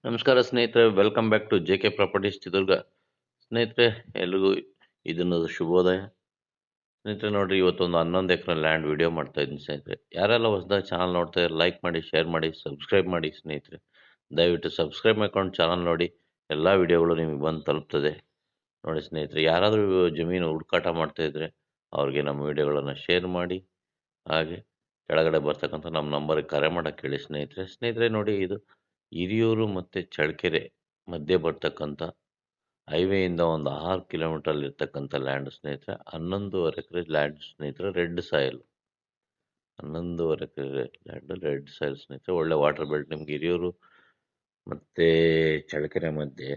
ನಮಸ್ಕಾರ ಸ್ನೇಹಿತರೆ, welcome back to J K Properties Chitradurga. ಸ್ನೇಹಿತರೆ, ಎಲ್ರಿಗೂ ಇದನ್ನು ಶುಭೋದಯ. ಸ್ನೇಹಿತರೆ ನೋಡಿ, ಇವತ್ತೊಂದು 11 ಎಕರೆ ಲ್ಯಾಂಡ್ ವಿಡಿಯೋ ಮಾಡ್ತಾ ಇದ್ದೀನಿ ಸ್ನೇಹಿತರೆ. ಯಾರೆಲ್ಲ ಹೊಸದಾಗಿ ಚಾನಲ್ ನೋಡ್ತಾ ಇದ್ದಾರೆ, ಲೈಕ್ ಮಾಡಿ, ಶೇರ್ ಮಾಡಿ, ಸಬ್ಸ್ಕ್ರೈಬ್ ಮಾಡಿ ಸ್ನೇಹಿತರೆ. ದಯವಿಟ್ಟು ಸಬ್ಸ್ಕ್ರೈಬ್ ಮಾಡ್ಕೊಂಡು ಚಾನಲ್ ನೋಡಿ, ಎಲ್ಲ ವಿಡಿಯೋಗಳು ನಿಮಗೆ ಬಂದು ತಲುಪ್ತದೆ. ನೋಡಿ ಸ್ನೇಹಿತರೆ, ಯಾರಾದರೂ ಜಮೀನು ಹುಡುಕಾಟ ಮಾಡ್ತಾ ಇದ್ರೆ ಅವ್ರಿಗೆ ನಮ್ಮ ವಿಡಿಯೋಗಳನ್ನು ಶೇರ್ ಮಾಡಿ. ಹಾಗೆ ಕೆಳಗಡೆ ಬರ್ತಕ್ಕಂಥ ನಮ್ಮ ನಂಬರ್ಗೆ ಕರೆ ಮಾಡೋಕ್ಕೆ ಹೇಳಿ ಸ್ನೇಹಿತರೆ ನೋಡಿ, ಇದು ಹಿರಿಯೂರು ಮತ್ತು ಚಳ್ಳಕೆರೆ ಮಧ್ಯೆ ಬರ್ತಕ್ಕಂಥ ಹೈವೇಯಿಂದ ಒಂದು 6 ಕಿಲೋಮೀಟರ್ ಇರ್ತಕ್ಕಂಥ ಲ್ಯಾಂಡ್ ಸ್ನೇಹಿತರೆ. 11.5 ಎಕರೆ ಲ್ಯಾಂಡ್ ಸ್ನೇಹಿತರೆ, ರೆಡ್ ಸಾಯಿಲ್. 11.5 ಎಕರೆ ಲ್ಯಾಂಡ್ ರೆಡ್ ಸಾಯಿಲ್ ಸ್ನೇಹಿತರೆ. ಒಳ್ಳೆ ವಾಟರ್ ಬೆಲ್ಟ್. ನಿಮ್ಗೆ ಹಿರಿಯೂರು ಮತ್ತು ಚಳ್ಳಕೆರೆ ಮಧ್ಯೆ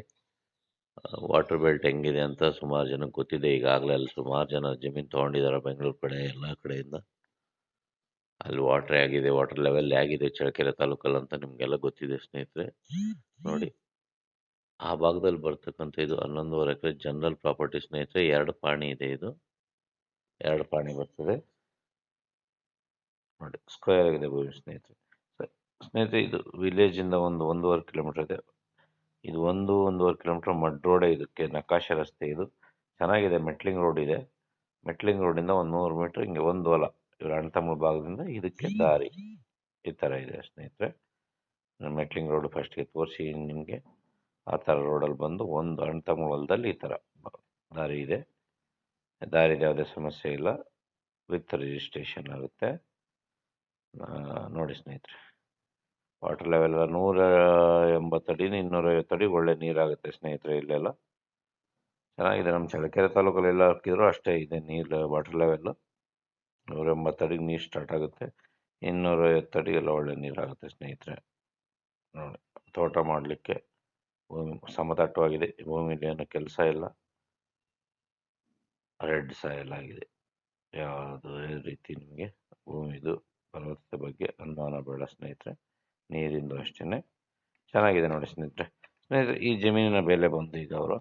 ವಾಟರ್ ಬೆಲ್ಟ್ ಹೆಂಗಿದೆ ಅಂತ ಸುಮಾರು ಜನಕ್ಕೆ ಗೊತ್ತಿದೆ. ಈಗಾಗಲೇ ಅಲ್ಲಿ ಸುಮಾರು ಜನ ಜಮೀನು ತೊಗೊಂಡಿದ್ದಾರೆ, ಬೆಂಗಳೂರು ಕಡೆ ಎಲ್ಲ ಕಡೆಯಿಂದ. ಅಲ್ಲಿ ವಾಟರ್ ಆಗಿದೆ, ವಾಟರ್ ಲೆವೆಲ್ ಆಗಿದೆ ಚಳ್ಳಕೆರೆ ತಾಲೂಕಲ್ಲಿ ಅಂತ ನಿಮಗೆಲ್ಲ ಗೊತ್ತಿದೆ ಸ್ನೇಹಿತರೆ. ನೋಡಿ, ಆ ಭಾಗದಲ್ಲಿ ಬರ್ತಕ್ಕಂಥ ಇದು 11.5 ಎಕರೆ ಜನರಲ್ ಪ್ರಾಪರ್ಟಿ ಸ್ನೇಹಿತರೆ. 2 ಪಾಣಿ ಇದೆ. ಇದು 2 ಪಾಣಿ ಬರ್ತದೆ. ನೋಡಿ, ಸ್ಕ್ವೇರ್ ಆಗಿದೆ ಭೂಮಿ ಸ್ನೇಹಿತರೆ. ಇದು ವಿಲೇಜಿಂದ ಒಂದು 1.5 ಕಿಲೋಮೀಟರ್ ಇದೆ. ಇದು 1.5 ಕಿಲೋಮೀಟರ್ ಮಡ್ ರೋಡ್. ಇದಕ್ಕೆ ನಕಾಶೆ ರಸ್ತೆ. ಇದು ಚೆನ್ನಾಗಿದೆ. ಮೆಟ್ಲಿಂಗ್ ರೋಡ್ ಇದೆ. ಮೆಟ್ಲಿಂಗ್ ರೋಡಿಂದ ಒಂದು 100 ಮೀಟರ್ ಹಿಂಗೆ ಒಂದು ಹೊಲ. ಇವ್ರ ಅಣ್ತಮ್ಮ ಭಾಗದಿಂದ ಇದಕ್ಕೆ ದಾರಿ ಈ ಥರ ಇದೆ ಸ್ನೇಹಿತರೆ. ಮೆಟ್ಲಿಂಗ್ ರೋಡ್ ಫಸ್ಟ್ಗೆ ತೋರಿಸಿ ನಿಮಗೆ. ಆ ಥರ ರೋಡಲ್ಲಿ ಬಂದು ಒಂದು ಅಣ್ತಮ್ಮ ಹೊಲದಲ್ಲಿ ಈ ಥರ ದಾರಿ ಇದೆ. ದಾರಿದು ಯಾವುದೇ ಸಮಸ್ಯೆ ಇಲ್ಲ. ವಿತ್ ರಿಜಿಸ್ಟ್ರೇಷನ್ ಆಗುತ್ತೆ. ನೋಡಿ ಸ್ನೇಹಿತರೆ, ವಾಟರ್ ಲೆವೆಲ್ 180 ಅಡಿ 250 ಅಡಿ ಒಳ್ಳೆ ನೀರಾಗುತ್ತೆ ಸ್ನೇಹಿತರೆ. ಇಲ್ಲೆಲ್ಲ ಚೆನ್ನಾಗಿದೆ. ನಮ್ಮ ಚಳ್ಳಕೆರೆ ತಾಲೂಕಲ್ಲಿ ಎಲ್ಲ ಹಾಕಿದ್ರು ಅಷ್ಟೇ ಇದೆ ನೀರು. ವಾಟರ್ ಲೆವೆಲ್ಲು 180 ಅಡಿಗೆ ನೀರು ಸ್ಟಾರ್ಟ್ ಆಗುತ್ತೆ. 250 ಅಡಿಗೆಲ್ಲ ಒಳ್ಳೆ ನೀರಾಗುತ್ತೆ ಸ್ನೇಹಿತರೆ. ನೋಡಿ, ತೋಟ ಮಾಡಲಿಕ್ಕೆ ಭೂಮಿ ಸಮತಟ್ಟವಾಗಿದೆ. ಭೂಮಿಲಿ ಏನೂ ಕೆಲಸ ಇಲ್ಲ. ರೆಡ್ ಸಾಯಿಲ್ ಆಗಿದೆ. ಯಾವುದೇ ರೀತಿ ನಿಮಗೆ ಭೂಮಿದು ಫಲವತ್ತತೆ ಬಗ್ಗೆ ಅನುಮಾನ ಬೇಡ ಸ್ನೇಹಿತರೆ. ನೀರಿಂದು ಅಷ್ಟೇ ಚೆನ್ನಾಗಿದೆ. ನೋಡಿ ಸ್ನೇಹಿತರೆ, ಈ ಜಮೀನಿನ ಬೆಲೆ ಬಂದು ಈಗ ಅವರು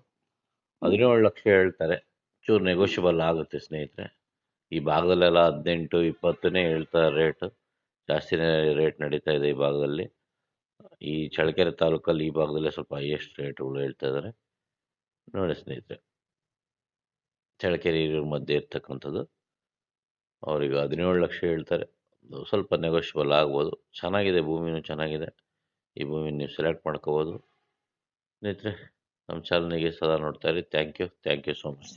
17 ಲಕ್ಷ ಹೇಳ್ತಾರೆ. ಚೂರು ನೆಗೋಷಿಯಬಲ್ ಆಗುತ್ತೆ ಸ್ನೇಹಿತರೆ. ಈ ಭಾಗದಲ್ಲೆಲ್ಲ 18-20 ಹೇಳ್ತಾರೆ ರೇಟು. ಜಾಸ್ತಿನೇ ರೇಟ್ ನಡೀತಾ ಇದೆ ಈ ಭಾಗದಲ್ಲಿ. ಈ ಚಳ್ಳಕೆರೆ ತಾಲೂಕಲ್ಲಿ ಈ ಭಾಗದಲ್ಲೇ ಸ್ವಲ್ಪ ಹೈಯೆಸ್ಟ್ ರೇಟ್ಗಳು ಹೇಳ್ತಾ ಇದ್ದಾರೆ. ನೋಡಿ ಸ್ನೇಹಿತರೆ, ಚಳ್ಳಕೆರೆ ಹಿರಿಯೂರು ಮಧ್ಯೆ ಇರ್ತಕ್ಕಂಥದ್ದು. ಅವ್ರಿಗೆ 17 ಲಕ್ಷ ಹೇಳ್ತಾರೆ. ಸ್ವಲ್ಪ ನೆಗೋಷಿಯಬಲ್ ಆಗ್ಬೋದು. ಚೆನ್ನಾಗಿದೆ, ಭೂಮಿನೂ ಚೆನ್ನಾಗಿದೆ. ಈ ಭೂಮಿನ ನೀವು ಸೆಲೆಕ್ಟ್ ಮಾಡ್ಕೋಬೋದು ಸ್ನೇಹಿತರೆ. ನಮ್ಮ ಚಾನಲ್ನಿಗೆ ಸದಾ ನೋಡ್ತಾ ಇರಿ. Thank you so much.